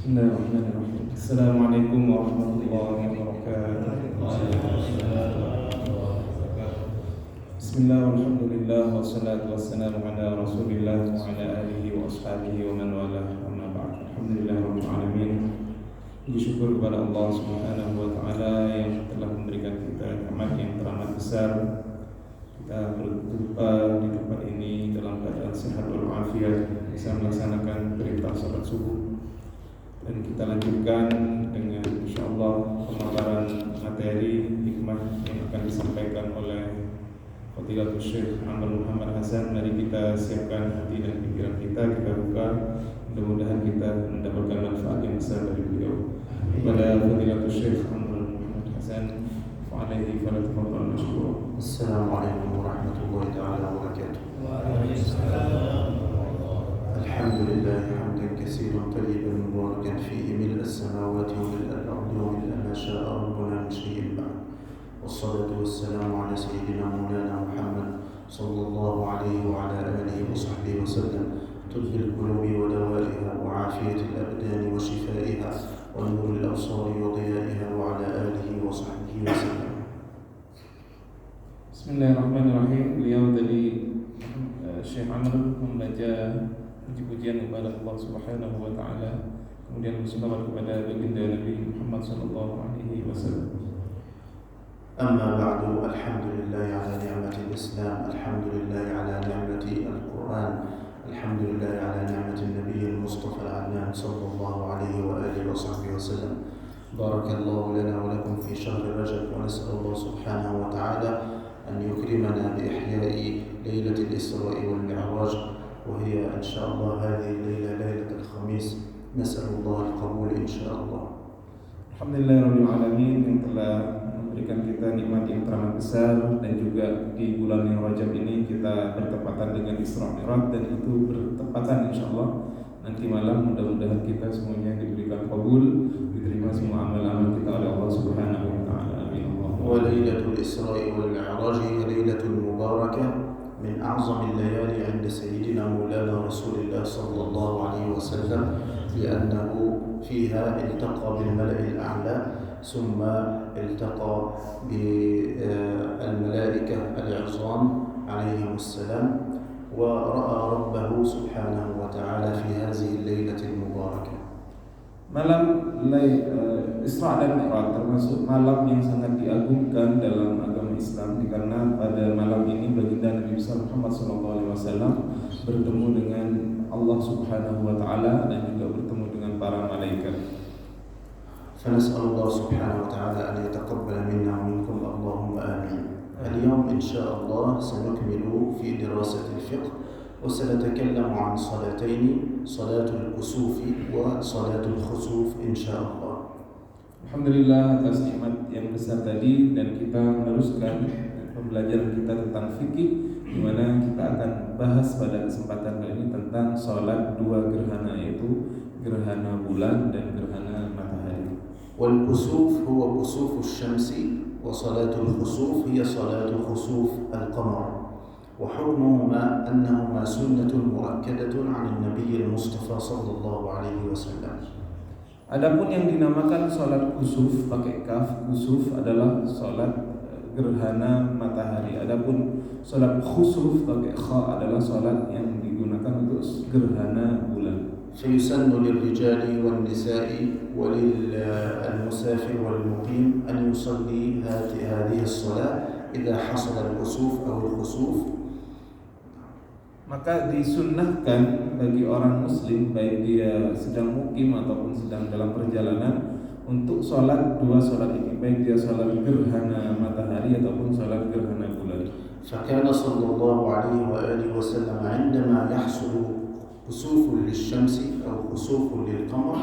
Bismillahirrahmanirrahim. Assalamualaikum warahmatullahi wabarakatuh. Bismillah, walhamdulillah, wassalatu wassalamu ala rasulillah wa ala alihi wa ashabihi wa man walah, amma ba'd. Alhamdulillah rabbil alamin. Puji syukur kepada Allah Subhanahu wa taala yang telah memberikan kita nikmat yang teramat besar. Kita berjumpa di tempat ini dalam keadaan sehat walafiat, bisa melaksanakan perintah salat subuh. Dan kita lanjutkan dengan insyaallah pemaparan materi hikmah yang akan disampaikan oleh Fadilatul Syekh Amr Muhammad Hasan. Mari kita siapkan hati dan pikiran kita buka. Mudah-mudahan kita mendapatkan manfaat yang besar dari beliau. Kepada Fadilatul Syekh Amr Muhammad Hasan, fa'alaihi falatafadhal mashkura. Assalamualaikum warahmatullahi ta'ala wabarakatuh. Alhamdulillah hamdan katsiran tayyiban mubarakan fihi mil'a as-samawati wa mil'a al-ardi wa mil'a ma sha'a rabbuna min shay'in ba'd. Wassalatu wassalamu ala sayyidina maulana Muhammad sallallahu alaihi wa ala alihi wa sahbihi wa sallam. Tibbil qulubi wa dawaiha wa afiyatil abdani wa shifaiha wa nuril absari wa diyaiha wa ala alihi wa sahbihi wa sallam. Bismillahirrahmanirrahim. Beliau tadi Syekh Amr membaca puji-pujian kepada Allah Subhanahu wa taala, kemudian berselawat kepada baginda Nabi Muhammad sallallahu alaihi wasallam. أما بعد الحمد لله على نعمة الإسلام الحمد لله على نعمة القرآن الحمد لله على نعمة النبي المصطفى العلام صلى الله عليه وآله وصحبه وسلم. بارك الله لنا ولكم في شهر رجب ونسأل الله سبحانه وتعالى أن يكرمنا بإحياء ليلة الإسراء والمعراج، وهي إن شاء الله هذه الليلة ليلة الخميس. نسأل الله القبول إن شاء الله. Alhamdulillahirabbil alamin, yang telah memberikan kita nikmat yang teramat besar, dan juga di bulan yang Rajab ini kita bertepatan dengan Isra Mi'raj, dan itu bertepatan insyaallah nanti malam. Mudah-mudahan kita semuanya diberikan qabul, diterima semua amal-amal kita oleh Allah Subhanahu wa taala. Amin. وليلة الإسراء والمعراج هي ليلة مباركة من أعظم الليالي عند سيدنا مولانا رسول الله صلى الله عليه وسلم، لأنه فيها التقى بالملأ الأعلى ثم التقى بالملائكة العظام عليهم السلام، ورأى ربه سبحانه وتعالى في هذه الليلة المباركة. Malam Isra dan Mi'raj termasuk malam yang sangat diagungkan dalam agama Islam, karena pada malam ini baginda Nabi Muhammad SAW bertemu dengan Allah Subhanahu wa taala dan juga bertemu dengan para malaikat. فنسأل الله سبحانه وتعالى أن يتقبل منا ومنكم اللهم آمين. اليوم إن شاء الله سنكمل في دراسة الفقه، وسنتكلم عن صلاتين، صلاة الكسوف وصلاة الخسوف إن شاء الله. Alhamdulillah atas nikmat yang besar tadi, dan kita meneruskan pembelajaran kita tentang fikih, di mana kita akan bahas pada kesempatan kali ini tentang sholat dua gerhana, yaitu gerhana bulan dan gerhana matahari. والكسوف هو كسوف الشمس، وصلاة الخسوف هي صلاة خسوف القمر، وحكمهما أنهما سنة مؤكدة عن النبي المصطفى صلى الله عليه وسلم. Adapun yang dinamakan sholat kusuf pakai kaf, kusuf adalah sholat gerhana matahari. Adapun sholat khusuf pakai kha adalah sholat yang digunakan untuk gerhana bulan. فيسن للرجال والنساء وللمسافر والمقيم أن يصلي هذه الصلاة إذا حصل الكسوف أو الخسوف. Maka disunnahkan bagi orang muslim, baik dia sedang mukim ataupun sedang dalam perjalanan, untuk sholat dua sholat ini, baik dia sholat gerhana matahari ataupun sholat gerhana bulan. فكان صلى الله عليه وآله وسلم عندما يحصل كسوف للشمس أو كسوف للقمر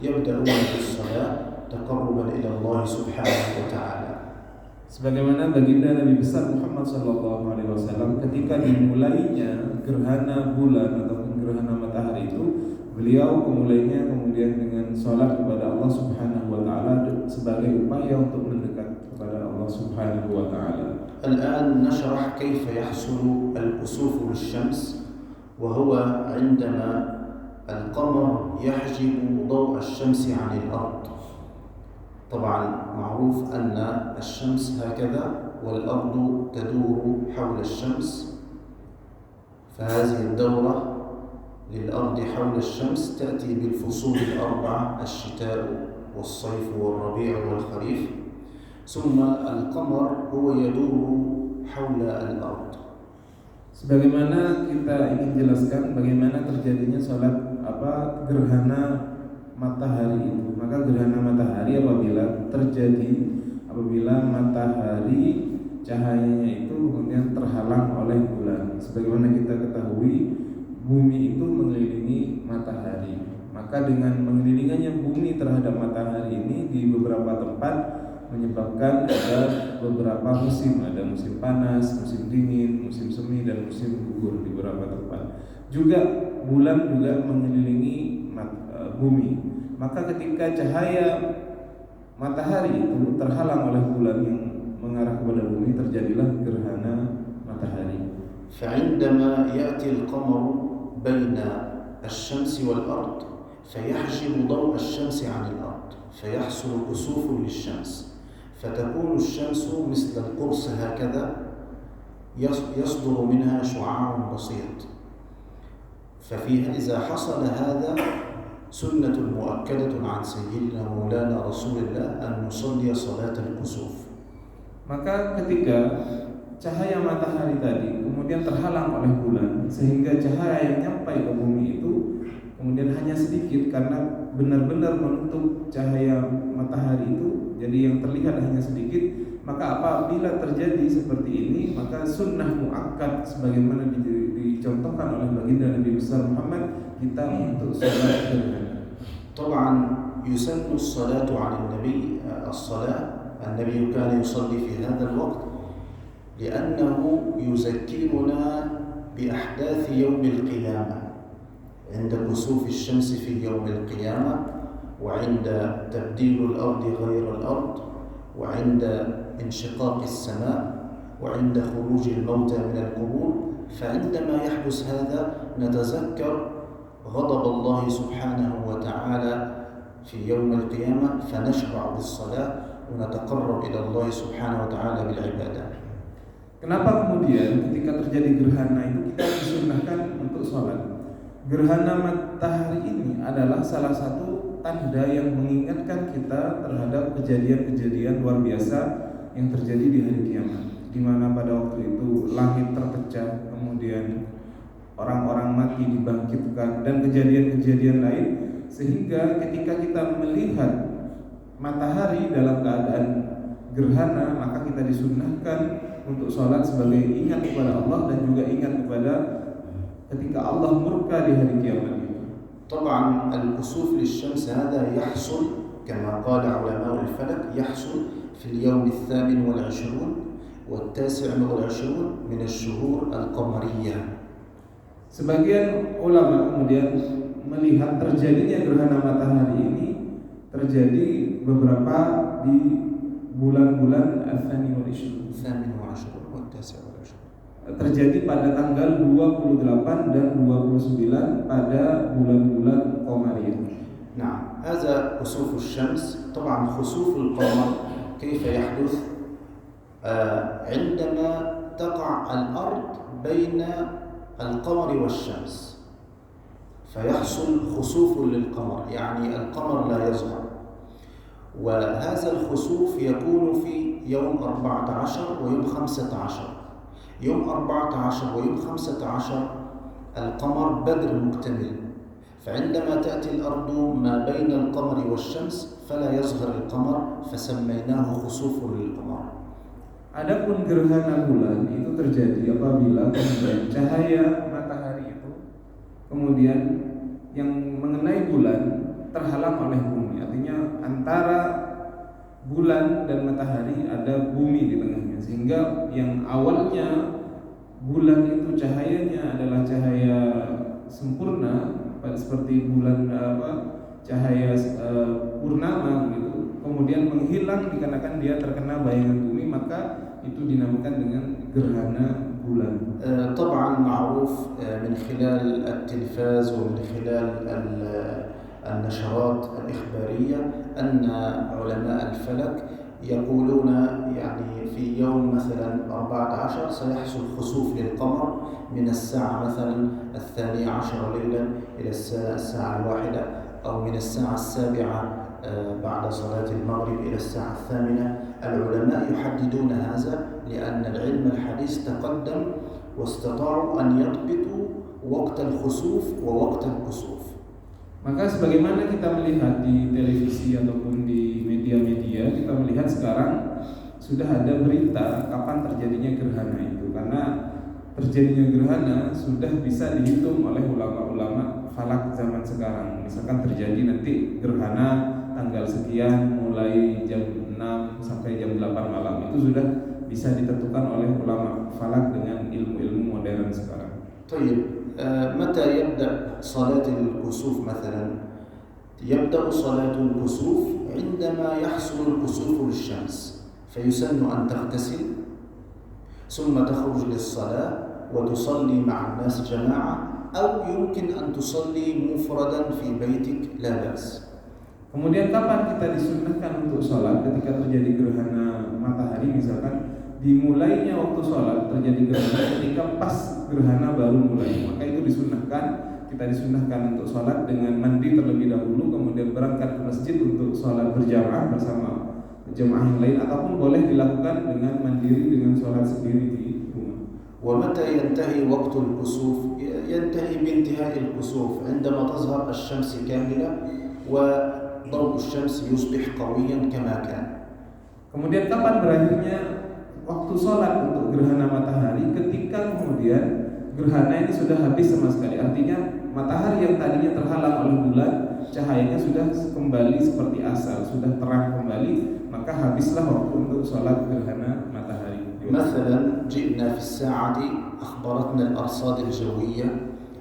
يبدأون بالصلاة تقربا إلى الله سبحانه وتعالى. Sebagaimana baginda Nabi besar Muhammad SAW ketika dimulainya gerhana bulan ataupun gerhana matahari itu, beliau memulainya kemudian dengan sholat kepada Allah Subhanahu wa taala sebagai upaya untuk mendekat kepada Allah Subhanahu wa taala. الآن نشرح كيف يحصل الكسوف للشمس، وهو عندما القمر يحجب ضوء الشمس عن الأرض. طبعا معروف أن الشمس هكذا والأرض تدور حول الشمس، فهذه الدورة للأرض حول الشمس تأتي بالفصول الأربعة: الشتاء والصيف والربيع والخريف، ثم القمر هو يدور حول الأرض. Sebagaimana kita ingin jelaskan bagaimana terjadinya sholat gerhana matahari itu. Maka gerhana matahari apabila terjadi apabila matahari cahayanya itu kemudian terhalang oleh bulan. Sebagaimana kita ketahui, bumi itu mengelilingi matahari. Maka dengan mengelilinginya bumi terhadap matahari ini di beberapa tempat menyebabkan ada beberapa musim, ada musim panas, musim dingin, musim semi, dan musim gugur di beberapa tempat. Juga bulan juga mengelilingi bumi. Maka ketika cahaya matahari itu terhalang oleh bulan yang mengarah kepada bumi, terjadilah gerhana matahari. فعندما يأتي القمر بين الشمس والأرض فيحجب ضوء الشمس عن الأرض، فيحصل كسوف للشمس، فتكون الشمس مثل القرص هكذا يصدر منها شعاع بسيط. ففيها إذا حصل هذا سنة مؤكدة عن سيدنا مولانا رسول الله أن نصلي صلاة الكسوف. Maka ketika cahaya matahari tadi kemudian terhalang oleh bulan sehingga cahaya yang nyampai ke bumi itu kemudian hanya sedikit karena benar-benar menutup cahaya matahari itu, jadi yang terlihat hanya sedikit. Maka apabila terjadi seperti ini, maka sunnah muakkad sebagaimana dicontohkan oleh baginda Nabi besar Muhammad kita untuk salat gerhana. طبعا يسن الصلاة على النبي. النبي كان يصلي في هذا الوقت لأنه يذكرنا بأحداث يوم القيامة، عند كسوف الشمس في يوم القيامة، وعند تبديل الأرض غير الأرض، وعند انشقاق السماء، وعند خروج الموتى من القبور. فعندما يحدث هذا نتذكر غضب الله سبحانه وتعالى في يوم القيامة، فنشرع بالصلاة ونتقرب إلى الله سبحانه وتعالى بالعبادة. Kenapa kemudian ketika terjadi gerhana itu kita disunnahkan untuk sholat? Gerhana matahari ini adalah salah satu tanda yang mengingatkan kita terhadap kejadian-kejadian luar biasa yang terjadi di hari kiamat, di mana pada waktu itu langit terpecah, kemudian orang-orang mati dibangkitkan, dan kejadian-kejadian lain, sehingga ketika kita melihat matahari dalam keadaan gerhana, maka kita disunnahkan untuk sholat sebagai ingat kepada Allah dan juga ingat kepada ketika Allah murka di hari kiamat itu. طبعا الكسوف للشمس هذا يحصل كما قال علماء الفلك يحصل في اليوم 28 وال29 من الشهور القمرية. Sebagian ulama kemudian melihat terjadinya gerhana matahari ini terjadi beberapa di bulan-bulan al-thani wal-20 وال29 terjadi pada tanggal 28 dan 29 pada bulan-bulan qamariyah. نعم، هذا كسوف الشمس. طبعا خسوف القمر كيف يحدث؟ عندما تقع الأرض بين القمر والشمس فيحصل خسوف للقمر، يعني القمر لا يظهر. وهذا الخسوف يكون في يوم 14 ويوم 15. يوم 14 ويوم 15 القمر بدر مكتمل، فعندما تأتي الأرض ما بين القمر والشمس فلا يظهر القمر، فسميناه خسوف للقمر. Adapun gerhana bulan itu terjadi apabila kemudian cahaya matahari itu kemudian yang mengenai bulan terhalang oleh bumi. Artinya antara bulan dan matahari ada bumi di tengahnya, sehingga yang awalnya bulan itu cahayanya adalah cahaya sempurna seperti bulan cahaya purnama gitu, kemudian menghilang dikarenakan dia terkena bayangan bumi, maka itu dinamakan dengan gerhana bulan. طبعا معروف من خلال التلفاز ومن خلال النشرات الإخبارية أن علماء الفلك يقولون يعني في يوم مثلا 14 سيحصل خسوف للقمر من الساعة مثلا 12 ليلا إلى الساعة 1 أو من الساعة 7 بعد صلاة المغرب إلى الساعة 8. العلماء يحددون هذا لأن العلم الحديث تقدم واستطاعوا أن يضبطوا وقت الخسوف ووقت الكسوف. Maka sebagaimana kita melihat di televisi ataupun di media-media, kita melihat sekarang sudah ada berita kapan terjadinya gerhana itu. Karena terjadinya gerhana sudah bisa dihitung oleh ulama-ulama falak zaman sekarang. Misalkan terjadi nanti gerhana tanggal sekian mulai jam 6 sampai jam 8 malam, itu sudah bisa ditentukan oleh ulama falak dengan ilmu-ilmu modern sekarang. طيب متى يبدأ صلاة الكسوف مثلا؟ يبدأ صلاة الكسوف عندما يحصل الكسوف للشمس، فيسن أن تغتسل ثم تخرج للصلاة وتصلي مع الناس جماعة، أو يمكن أن تصلي مفردا في بيتك لا بأس. Kemudian kapan kita disunnahkan untuk sholat ketika terjadi gerhana matahari? Misalkan dimulainya waktu sholat terjadi gerhana ketika pas gerhana baru mulai, maka itu kita disunnahkan untuk sholat dengan mandi terlebih dahulu, kemudian berangkat ke masjid untuk sholat berjamaah bersama jemaah yang lain, ataupun boleh dilakukan dengan mandiri dengan sholat sendiri di rumah. ومتى ينتهي وقت الكسوف؟ ينتهي بانتهاء الكسوف عندما تظهر الشمس كاملة وضوء الشمس يصبح قويا كما كان. Kemudian kapan berakhirnya waktu sholat untuk gerhana matahari? Ketika kemudian gerhana ini sudah habis sama sekali, artinya matahari yang tadinya terhalang oleh bulan, cahayanya sudah kembali seperti asal, sudah terang kembali, maka habislah waktu untuk sholat gerhana matahari. مثلا جئنا في الساعة أخبرتنا الأرصاد الجوية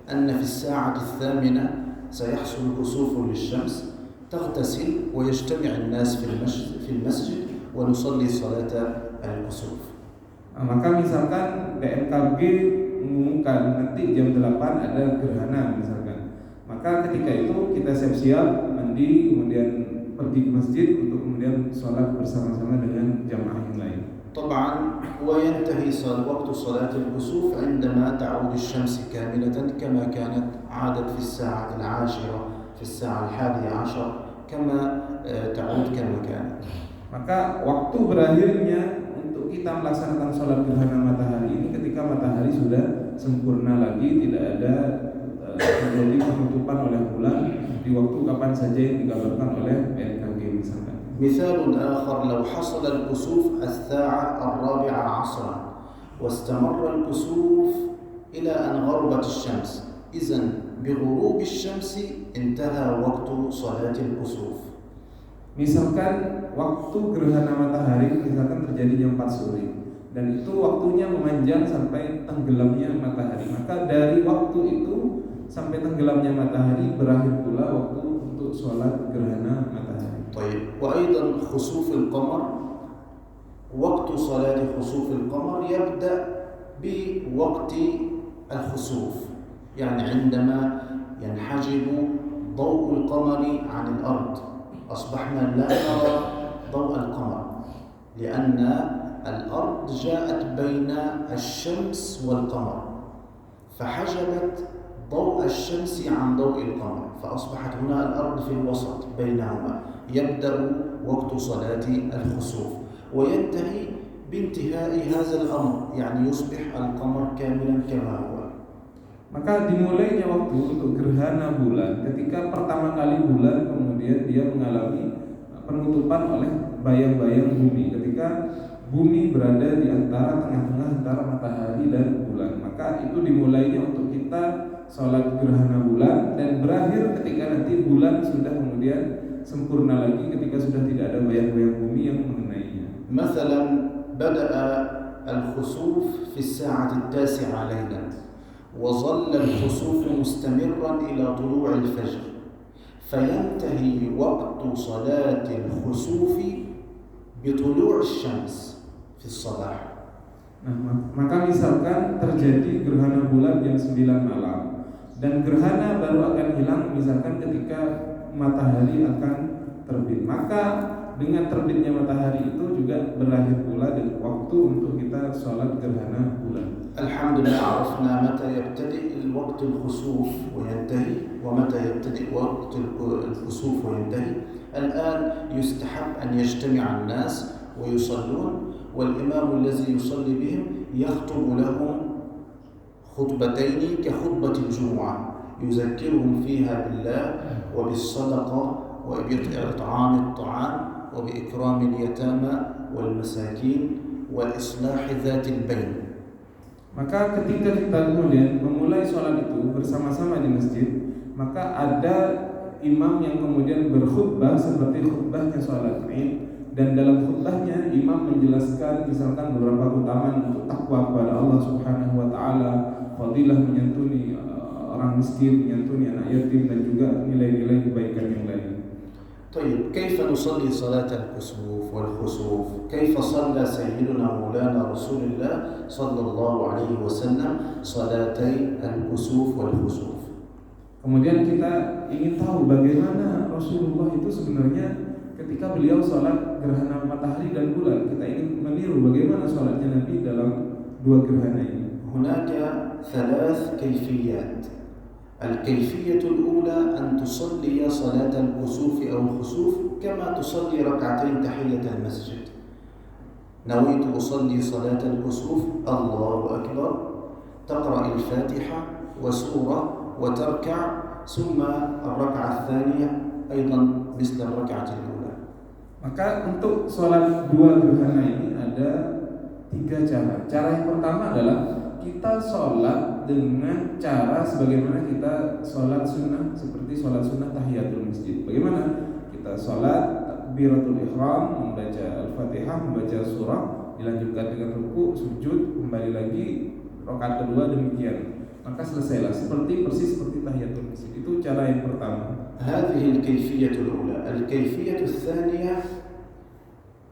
أن في الساعة 8 سيحصل كسوف للشمس، تغتسل ويجتمع الناس في المسجد ونصلي صلاة الكسوف. Maka misalkan BMKG mengumumkan nanti jam 8 ada gerhana misalkan, maka ketika itu kita siap-siap mandi, kemudian pergi ke masjid untuk kemudian sholat bersama-sama dengan jamaah yang lain. طبعا وينتهي وقت صلاة الكسوف عندما تعود الشمس كاملة كما كانت عادت في الساعة 10 في الساعة 11 كما تعود كما كانت. Maka waktu berakhirnya untuk kita melaksanakan sholat gerhana matahari ini ketika matahari sudah sempurna lagi, tidak ada terjadi penutupan oleh bulan di waktu kapan saja yang digambarkan oleh BMKG misalkan. مثال آخر، لو حصل الكسوف الساعة 4 عصرا واستمر الكسوف إلى أن غربت الشمس، إذن بغروب الشمس انتهى وقت صلاة الكسوف. Misalkan waktu gerhana matahari misalkan terjadi jam 4 sore dan itu waktunya memanjang sampai tenggelamnya matahari, maka dari waktu itu sampai tenggelamnya matahari berakhir pula waktu untuk sholat gerhana matahari. طيب، وأيضا خسوف القمر، وقت صلاة خسوف القمر يبدأ بوقت الخسوف، يعني عندما ينحجب ضوء القمر عن الأرض أصبحنا لا نرى ضوء القمر، لأن الأرض جاءت بين الشمس والقمر فحجبت ضوء الشمس عن ضوء القمر، فأصبحت هنا الأرض في الوسط بينهما. يبدأ وقت صلاة الخسوف وينتهي بانتهاء هذا الأمر، يعني يصبح القمر كاملا كما هو. Maka dimulainya waktu untuk gerhana bulan ketika pertama kali bulan kemudian dia mengalami penutupan oleh bayang-bayang bumi, ketika bumi berada di antara tengah-tengah antara matahari dan bulan. Maka itu dimulainya untuk kita sholat gerhana bulan dan berakhir ketika nanti bulan sudah kemudian sempurna lagi, ketika sudah tidak ada bayang-bayang bumi yang mengenainya. مثلا بدأ الخسوف في الساعة 9 ليلا وظل الخسوف مستمرا إلى طلوع الفجر، فينتهي وقت صلاة الخسوف بطلوع الشمس في في الصباح. Nah, maka misalkan terjadi gerhana bulan jam 9 malam dan gerhana baru akan hilang misalkan ketika matahari akan terbit, maka dengan terbitnya matahari itu juga berakhir pula dengan waktu untuk kita sholat gerhana bulan. Alhamdulillah, عرفنا متى يبتدئ الوقت الخسوف وينتهي ومتى يبتدئ وقت الخسوف وينتهي. الآن يستحب أن يجتمع الناس ويصلون، والإمام الذي يصلي بهم يخطب لهم خطبتين كخطبة الجمعة يذكرهم فيها بالله وبالصدقة وبإطعام الطعام وبإكرام اليتامى والمساكين وإصلاح ذات البين. Maka ketika kita kemudian memulai sholat itu bersama-sama di masjid, maka ada imam yang kemudian berkhutbah seperti khutbahnya sholat Id, dan dalam khutbahnya imam menjelaskan misalkan beberapa keutamaan untuk takwa kepada Allah Subhanahu wa taala, fadilah menyantuni orang miskin, menyantuni anak yatim, dan juga nilai-nilai kebaikan yang lain. طيب كيف نصلي صلاة الكسوف والخسوف؟ كيف صلى سيدنا مولانا رسول الله صلى الله عليه وسلم صلاتي الكسوف والخسوف؟ Kemudian kita ingin tahu bagaimana Rasulullah itu sebenarnya ketika beliau sholat gerhana matahari dan bulan. Kita ingin meniru bagaimana sholatnya Nabi dalam dua gerhana ini. هناك ثلاث كيفيات. الكيفية الأولى أن تصلي صلاة الكسوف أو الخسوف كما تصلي ركعتين تحية المسجد. نويت أصلي صلاة الكسوف، الله أكبر، تقرأ الفاتحة وسورة وتركع، ثم الركعة الثانية أيضا مثل الركعة الأولى. Maka untuk sholat dua gerhana ini ada tiga cara. Cara yang pertama adalah kita sholat dengan cara sebagaimana kita sholat sunnah, seperti sholat sunnah tahiyatul masjid. Bagaimana? Kita sholat takbiratul ihram, membaca al-fatihah, membaca surah, dilanjutkan dengan ruku, sujud, kembali lagi rakaat kedua, demikian. Maka selesailah persis seperti tahiyatul masjid. Itu cara yang pertama. هذه الكيفية الأولى. الكيفية الثانية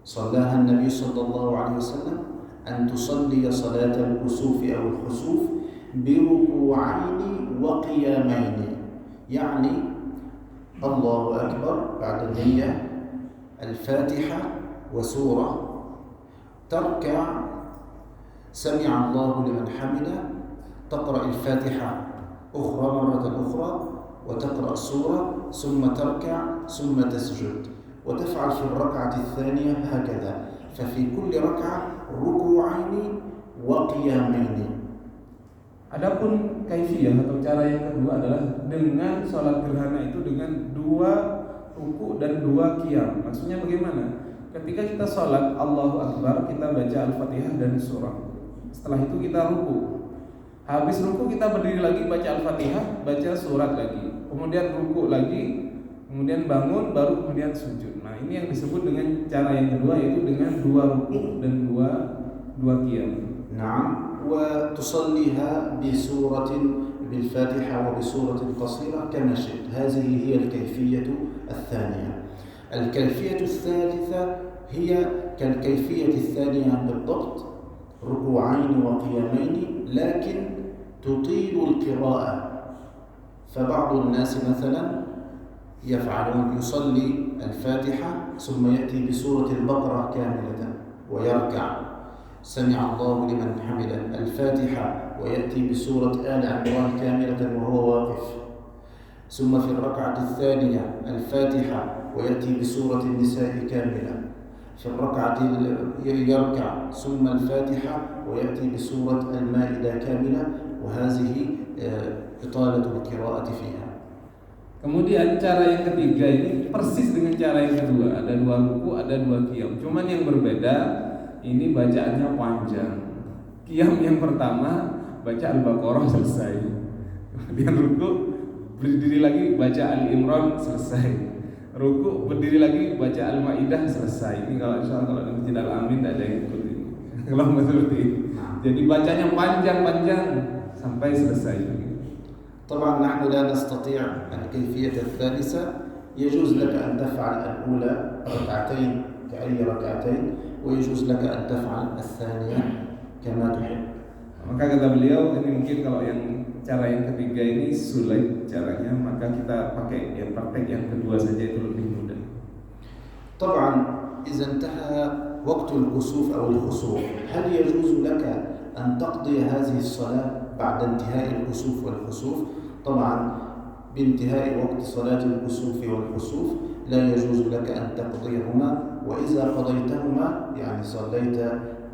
صلاها النبي صلى الله عليه وسلم أن تصلي صلاة الكسوف أو الخسوف بركوعين وقيامين، يعني الله أكبر بعد النية، الفاتحة وسورة، تركع، سمع الله لمن حمده، تقرأ الفاتحة مرة أخرى وتقرأ سورة، ثم تركع ثم تسجد، وتفعل في الركعة الثانية هكذا. ففي كل ركعة ركوعين وقيامين. Adapun kaifiyah atau cara yang kedua adalah dengan sholat gerhana itu dengan dua ruku dan dua qiyam. Maksudnya bagaimana? Ketika kita sholat Allahu Akbar, kita baca Al-Fatihah dan surah. Setelah itu kita ruku. Habis ruku kita berdiri lagi, baca Al-Fatihah, baca surat lagi. Kemudian ruku lagi, kemudian bangun, baru kemudian sujud. Nah, ini yang disebut dengan cara yang kedua, yaitu dengan dua ruku dan dua qiyam. نعم، وتصليها بسورة بالفاتحة وبسورة قصيرة كما شئت. هذه هي الكيفية الثانية. الكيفية الثالثة هي كالكيفية الثانية بالضبط، ركوعين وقيامين، لكن تطيل القراءة. فبعض الناس مثلا يصلي الفاتحة ثم يأتي بسورة البقرة كاملة ويركع، سمع الله لمن حمده، الفاتحة، ويأتي بسورة آل عمران كاملة وهو واقف، ثم في الركعة الثانية الفاتحة ويأتي بسورة النساء كاملة، في الركعة يركع ثم الفاتحة ويأتي بسورة المائدة كاملة، وهذه إطالة القراءة فيها. Kemudian cara yang ketiga ini persis dengan cara yang kedua, ada dua ruku, ada dua qiyam. Cuman yang berbeda, ini bacaannya panjang. Qiyam yang pertama baca Al-Baqarah selesai. Kemudian ruku, berdiri lagi baca Ali Imran selesai. Ruku, berdiri lagi baca Al-Maidah selesai. Ini kalau di Masjid Al-Amin tidak ada yang seperti ini. Kalau seperti ini. Jadi bacanya panjang-panjang sampai selesai. طبعا نحن لا نستطيع الكيفية الثالثة. يجوز لك أن تفعل الأولى ركعتين كأي ركعتين، ويجوز لك أن تفعل الثانية كما تحب. Maka kata beliau, ini mungkin kalau yang cara yang ketiga ini sulit caranya, maka kita pakai ya praktek yang kedua saja, itu lebih mudah. طبعا إذا انتهى وقت الكسوف أو الخسوف هل يجوز لك أن تقضي هذه الصلاة بعد انتهاء الكسوف والخسوف؟ طبعا بانتهاء وقت صلاة الكسوف والخسوف لا يجوز لك أن تقضيهما، وإذا قضيتهما يعني صليت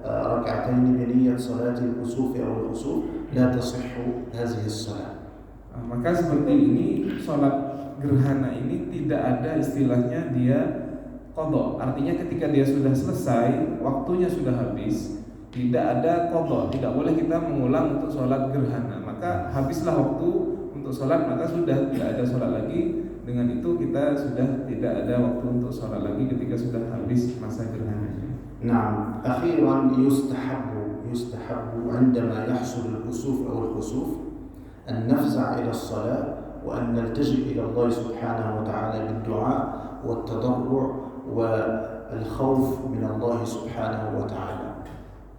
ركعتين بنية صلاة الكسوف أو الخسوف لا تصح هذه الصلاة. Maka seperti ini, sholat gerhana ini tidak ada istilahnya dia qadha. Artinya ketika dia sudah selesai, waktunya sudah habis, tidak ada qadha, tidak boleh kita mengulang untuk sholat gerhana. Maka habislah waktu untuk sholat, maka sudah tidak ada sholat lagi. Dengan itu kita sudah tidak ada waktu untuk sholat lagi ketika sudah habis masa gerhananya. نعم. أخيرا يستحب عندما يحصل الكسوف أو الخسوف أن نفزع إلى الصلاة وأن نلتجئ إلى الله سبحانه وتعالى بالدعاء والتضرع والخوف من الله سبحانه وتعالى.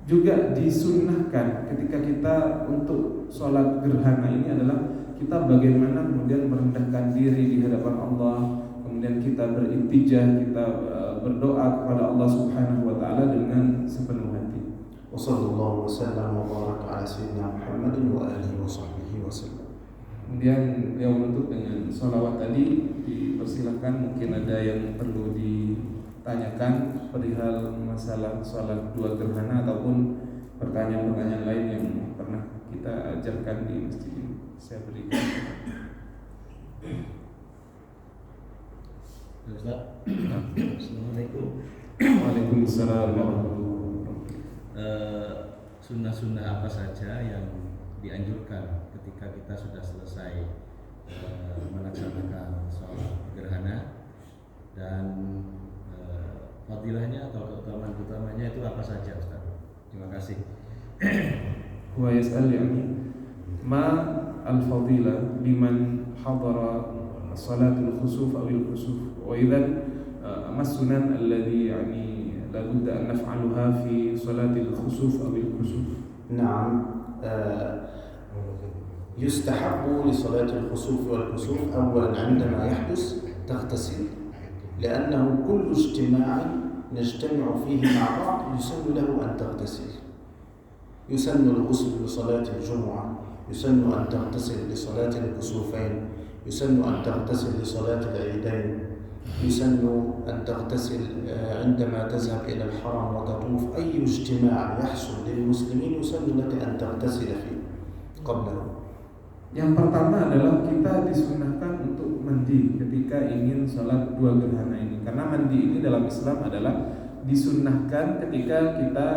Juga disunnahkan ketika kita untuk sholat gerhana ini adalah kita bagaimana kemudian merendahkan diri di hadapan Allah, kemudian kita berintijah, kita berdoa kepada Allah Subhanahu wa taala dengan sepenuh hati. Wassallallahu wasallam wa baraka ala sayyidina Muhammadin wa alihi wa sahbihi wasallam. Kemudian yang menutup dengan sholawat tadi, dipersilakan mungkin ada yang perlu ditanyakan perihal masalah sholat dua gerhana ataupun pertanyaan-pertanyaan lain yang pernah kita ajarkan di masjid ini. Saya berikan. Assalamualaikum. Waalaikumsalam warahmatullahi wabarakatuh. Sunnah-sunnah apa saja yang dianjurkan ketika kita sudah selesai melaksanakan sholat gerhana, dan fadilahnya atau keutamaan utamanya itu apa saja, Ustaz? Terima kasih. Wa yas'al yani ma al-fadilah liman hadara salatul khusuf aw al-khusuf, wa idzan ma sunan alladhi yani la budda an naf'aluha fi salatil khusuf aw al-khusuf. نعم. يستحب لصلاة الخسوف والكسوف أولا عندما يحدث تغتسل، لأنه كل اجتماع نجتمع فيه مع بعض يسن له أن تغتسل. يسن الغسل لصلاة الجمعة، يسن أن تغتسل لصلاة الكسوفين، يسن أن تغتسل لصلاة العيدين، يسن أن تغتسل عندما تذهب إلى الحرم وتطوف. أي اجتماع يحصل للمسلمين يسن لك أن تغتسل فيه قبله. Yang pertama adalah kita disunahkan untuk mandi ketika ingin sholat dua gerhana ini. Karena mandi ini dalam Islam adalah disunahkan ketika kita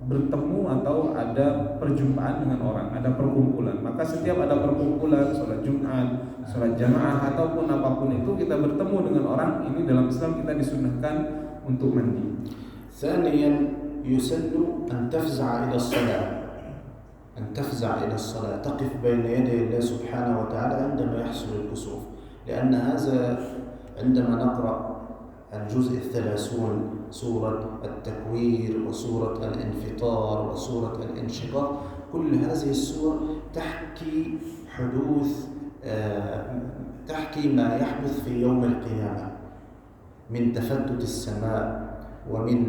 bertemu atau ada perjumpaan dengan orang, ada perkumpulan. Maka setiap ada perkumpulan, sholat Jumat, sholat jamaah ataupun apapun itu, kita bertemu dengan orang, ini dalam Islam kita disunahkan untuk mandi. ثانيا يسن أن تفزع إلى الصلاة، أن تفزع إلى الصلاة، تقف بين يدي الله سبحانه وتعالى عندما يحصل الكسوف، لأن هذا عندما نقرأ الجزء 30 سورة التكوير وسورة الانفطار وسورة الانشقاق، كل هذه السور تحكي تحكي ما يحدث في يوم القيامة من تفتت السماء ومن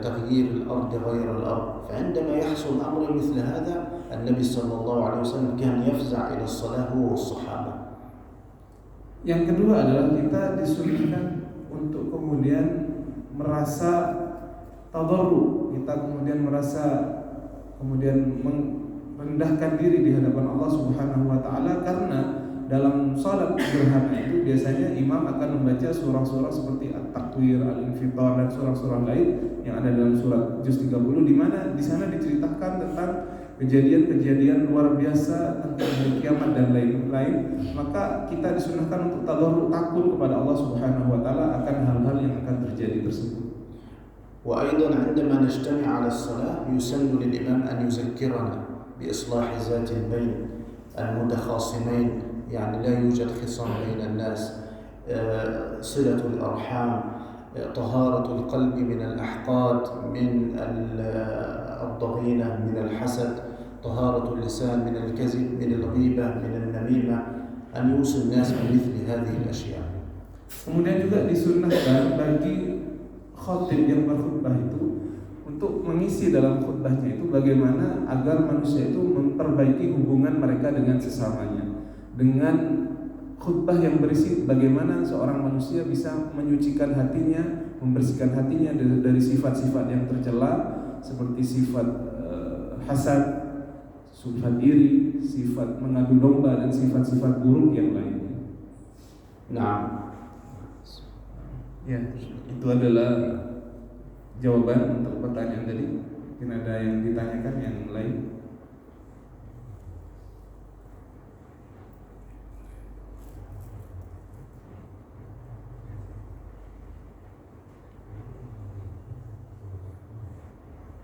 تغيير الأرض غير الأرض. فعندما يحصل أمر مثل هذا النبي صلى الله عليه وسلم كان يفزع إلى الصلاة هو والصحابة. Yang kedua adalah kita disunahkan untuk kemudian merasa tadarru, kita kemudian merasa merendahkan diri di hadapan Allah Subhanahu wa taala, karena dalam salat gerhana itu biasanya imam akan membaca surah-surah seperti At-Takwir, Al-Infitar dan surah-surah lain yang ada dalam surat juz 30, di mana di sana diceritakan tentang kejadian-kejadian luar biasa tentang hari kiamat dan lain-lain. Maka kita disunahkan untuk tadarru, takut kepada Allah Subhanahu wa taala akan hal-hal yang akan terjadi tersebut. وأيضا عندما نجتمع على الصلاة يسن للإمام أن يذكرنا بإصلاح ذات البين المتخاصمين، يعني لا يوجد خصام بين الناس، صلة الأرحام، طهارة القلب من الأحقاد، من الضغينة، من الحسد، طهارة اللسان من الكذب، من الغيبة، من النميمة، أن يوصي الناس بمثل هذه الأشياء. Kemudian juga disunnahkan bagi khatib yang berkhutbah itu untuk mengisi dalam khutbahnya itu bagaimana agar manusia itu memperbaiki hubungan mereka dengan sesamanya, dengan khutbah yang berisi bagaimana seorang manusia bisa menyucikan hatinya, membersihkan hatinya dari sifat-sifat yang tercela seperti sifat hasad, sifat iri, sifat mengadu domba dan sifat-sifat buruk yang lainnya. Nah, ya, itu adalah jawaban untuk pertanyaan tadi. Mungkin ada yang ditanyakan yang lain?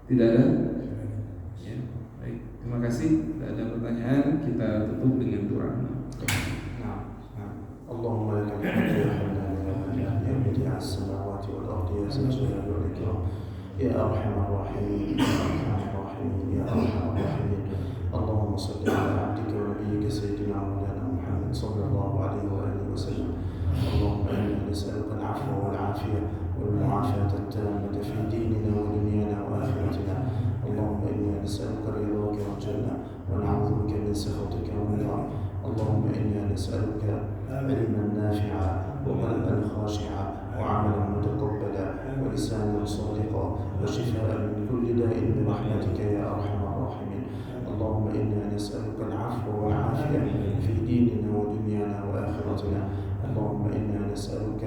Tidak ada? Ya, baik. Terima kasih. Tidak ada pertanyaan. Kita tutup dengan doa. اللهم لك الحمد يا حنان يا منان يا بديع السماوات والأرض يا ذا الجلال والإكرام يا أرحم الراحمين يا أرحم الراحمين يا أرحم الراحمين. اللهم صل على عبدك ونبيك سيدنا مولانا محمد صلى الله عليه وآله وسلم. اللهم إنا نسألك العفو والعافية والمعافاة التامة في ديننا ودنيانا وآخرتنا. اللهم إنا نسألك رضاك والجنة ونعوذ بك من سخطك والنار. اللهم إنا نسألك علما نافعا وقلبا خاشعا وعملا متقبلا ولسانا صادقا وشفاء من كل داء برحمتك يا أرحم الراحمين. اللهم إنا نسألك العفو والعافية في ديننا ودنيانا وآخرتنا. اللهم إنا نسألك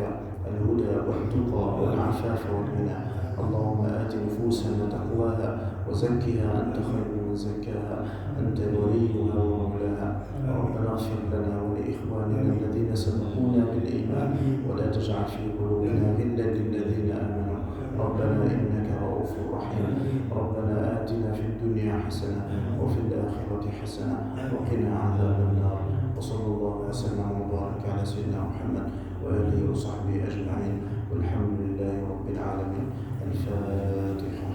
الهدى والتقى والعفاف والغنى. اللهم آت نفوسنا تقواها وزكها أنت خير من زكاها أنت وليها ومولاها. ربنا اغفر لنا ولإخواننا الذين سبقونا بالإيمان ولا تجعل في قلوبنا غلا للذين آمنوا. ربنا إنك رؤوف رحيم. ربنا آتنا في الدنيا حسنة وفي الآخرة حسنة وقنا عذاب النار. وصلى الله وسلم وبارك على سيدنا محمد وآله وصحبه أجمعين والحمد لله رب العالمين. الفاتحة.